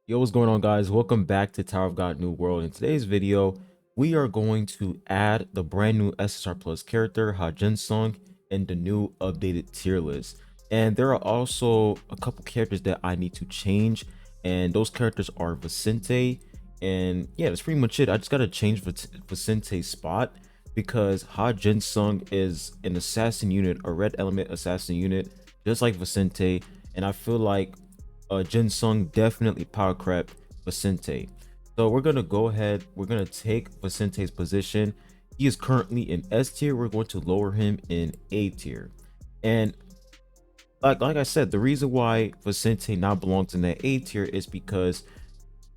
Yo, what's going on, guys? Welcome back to Tower of God New World. In today's video, we are going to add the brand new SSR Plus character, Jinsung, in the new updated tier list. And there are also a couple characters that I need to change, and those characters are Vicente. And yeah, that's pretty much it. I just gotta change Vicente's spot because Jinsung is an assassin unit, a red element assassin unit, just like Vicente. And I feel like Jinsung definitely power crept Vicente. So we're gonna go ahead. We're gonna take Vicente's position. He is currently in S tier. We're going to lower him in A tier. And like I said, the reason why Vicente now belongs in that A tier is because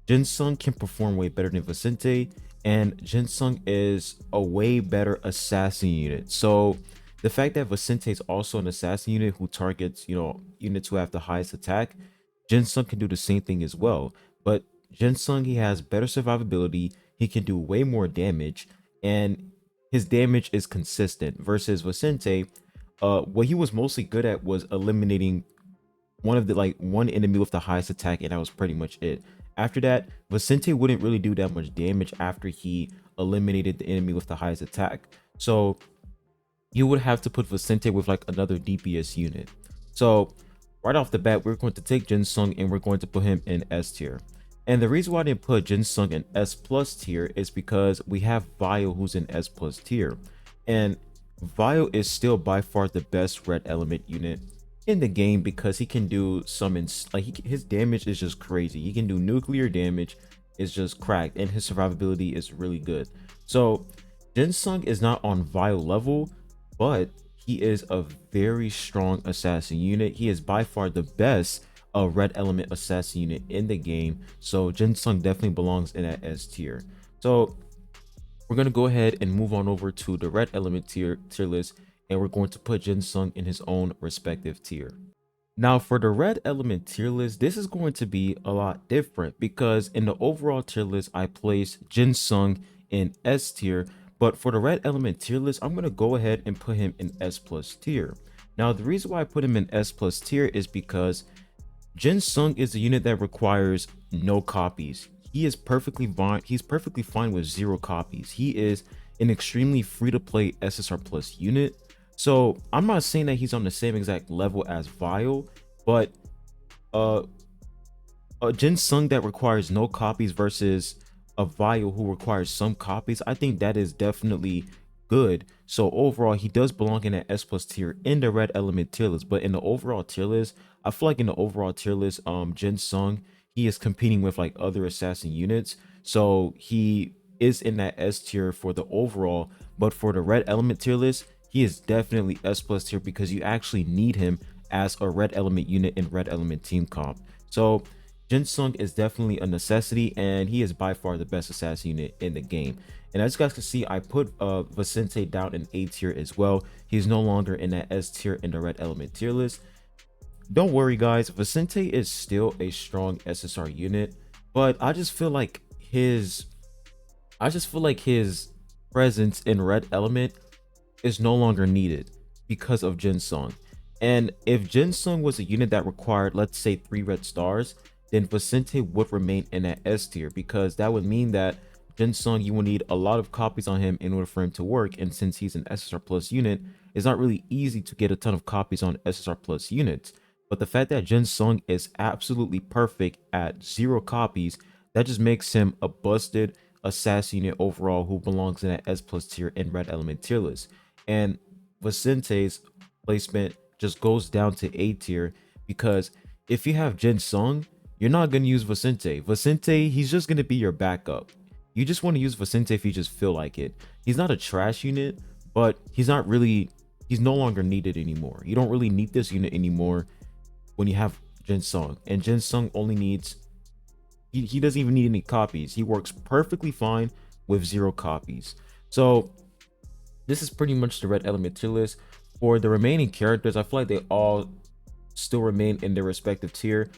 Jinsung can perform way better than Vicente, and Jinsung is a way better assassin unit. So the fact that Vicente is also an assassin unit who targets, units who have the highest attack, Jinsung can do the same thing as well. But Jinsung, he has better survivability, he can do way more damage, and his damage is consistent versus Vicente. What he was mostly good at was eliminating one enemy with the highest attack, and that was pretty much it. After that, Vicente wouldn't really do that much damage after he eliminated the enemy with the highest attack. So you would have to put Vicente with like another DPS unit. So right off the bat, we're going to take Jinsung and we're going to put him in S tier. And the reason why I didn't put Jinsung in S plus tier is because we have Vio who's in S plus tier. And Vio is still by far the best red element unit in the game because he can do some his damage is just crazy. He can do nuclear damage, is just cracked, and his survivability is really good. So Jinsung is not on Vio level, but he is a very strong assassin unit. He is by far the best red element assassin unit in the game. So Jinsung definitely belongs in that S tier. So we're going to go ahead and move on over to the red element tier list, and we're going to put Jinsung in his own respective tier. Now for the red element tier list, this is going to be a lot different because in the overall tier list, I placed Jinsung in S tier, but for the red element tier list, I'm going to go ahead and put him in S plus tier. Now, the reason why I put him in S plus tier is because Jinsung is a unit that requires no copies. He is perfectly fine. He's perfectly fine with 0 copies. He is an extremely free-to-play SSR plus unit. So I'm not saying that he's on the same exact level as Vile, but a Jinsung that requires no copies versus a Vile who requires some copies, I think that is definitely good. So overall, he does belong in that S plus tier in the red element tier list. But in the overall tier list, I feel like in the overall tier list, Jinsung, he is competing with like other assassin units. So he is in that S tier for the overall. But for the red element tier list, he is definitely S plus tier because you actually need him as a red element unit in red element team comp. So Jinsung is definitely a necessity, and he is by far the best assassin unit in the game. And as you guys can see, I put Vicente down in A tier as well. He's no longer in that S tier in the red element tier list. Don't worry, guys, Vicente is still a strong SSR unit, but I just feel like his presence in red element is no longer needed because of Jinsung. And if Jinsung was a unit that required, let's say, 3 red stars, then Vicente would remain in that S tier because that would mean that Jinsung, you will need a lot of copies on him in order for him to work. And since he's an SSR plus unit, it's not really easy to get a ton of copies on SSR plus units. But the fact that Jinsung is absolutely perfect at 0 copies, that just makes him a busted assassin unit overall who belongs in that S plus tier in red element tier list. And Vicente's placement just goes down to A tier because if you have Jinsung, you're not going to use Vicente. Vicente, he's just going to be your backup. You just want to use Vicente if you just feel like it. He's not a trash unit, but he's no longer needed anymore. You don't really need this unit anymore when you have Jinsung. And Jinsung only needs, he doesn't even need any copies. He works perfectly fine with 0 copies. So this is pretty much the red element tier list. For the remaining characters, I feel like they all still remain in their respective tier.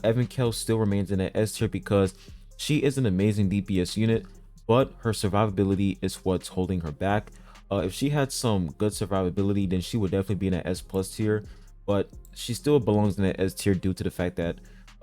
Evan Kell still remains in that S tier because she is an amazing DPS unit, but her survivability is what's holding her back. If she had some good survivability, then she would definitely be in that S plus tier, but she still belongs in that S tier due to the fact that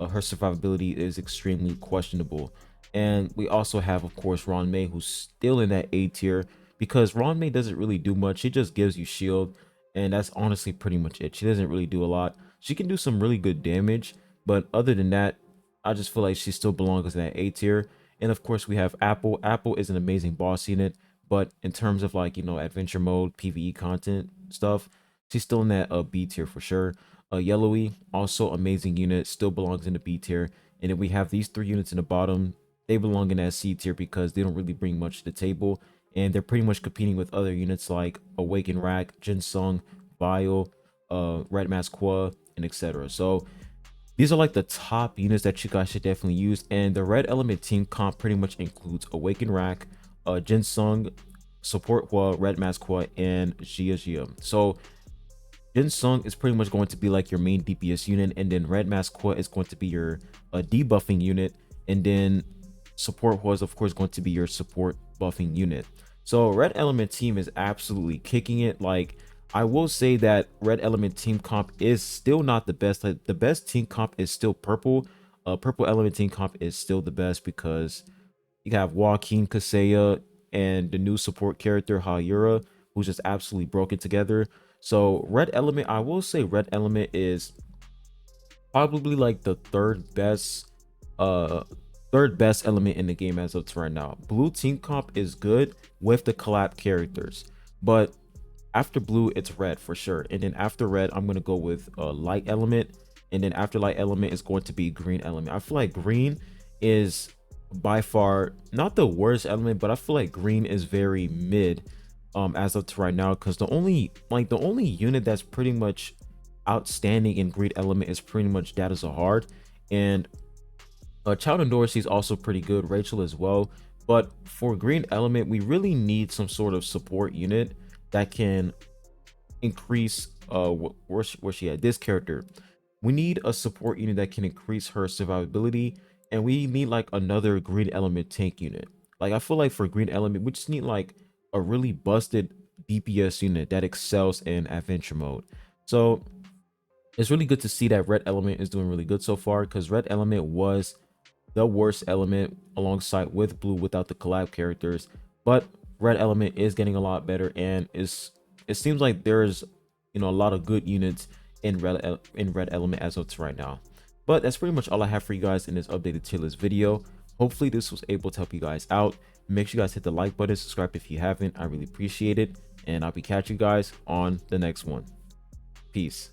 her survivability is extremely questionable. And we also have, of course, Ron May, who's still in that A tier, because Ron May doesn't really do much. She just gives you shield, and that's honestly pretty much it. She doesn't really do a lot. She can do some really good damage, but other than that, I just feel like she still belongs in that A tier. And of course, we have Apple. Apple is an amazing boss unit, but in terms of like, adventure mode, PvE content stuff, she's still in that B tier for sure. Yellowy, also amazing unit, still belongs in the B tier. And then we have these three units in the bottom. They belong in that C tier because they don't really bring much to the table, and they're pretty much competing with other units like Awaken Rack, Jinsung, Vile, Red Mask Qua, and etc. So these are like the top units that you guys should definitely use. And the red element team comp pretty much includes Awaken Rack, Jinsung, Support Hua, Red Mask Hua, and Jia Jia. So Jinsung is pretty much going to be like your main DPS unit, and then Red Mask Hua is going to be your debuffing unit, and then Support Hua is of course going to be your support buffing unit. So Red Element team is absolutely kicking it. Like, I will say that Red Element team comp is still not the best. Like, the best team comp is still Purple. Purple Element team comp is still the best because you have Joaquin Kaseya and the new support character Hayura, who's just absolutely broken together. So Red Element, I will say Red Element is probably like the third best element in the game as of right now. Blue team comp is good with the collab characters, but after blue it's red for sure, and then after red I'm gonna go with light element, and then after light element is going to be green element. I feel like green is by far not the worst element, but I feel like green is very mid as of right now, because the only unit that's pretty much outstanding in green element is pretty much Data Zahard, and Child and Dorsey is also pretty good, Rachel as well. But for green element, we really need some sort of support unit that can increase where's she at, this character. We need a support unit that can increase her survivability, and we need like another green element tank unit. Like, I feel like for green element we just need like a really busted DPS unit that excels in adventure mode. So it's really good to see that red element is doing really good so far, because red element was the worst element alongside with blue without the collab characters, but red element is getting a lot better, and it seems like there's a lot of good units in red element as of right now. But that's pretty much all I have for you guys in this updated tier list video. Hopefully this was able to help you guys out. Make sure you guys hit the like button, subscribe if you haven't. I really appreciate it, and I'll be catching you guys on the next one. Peace.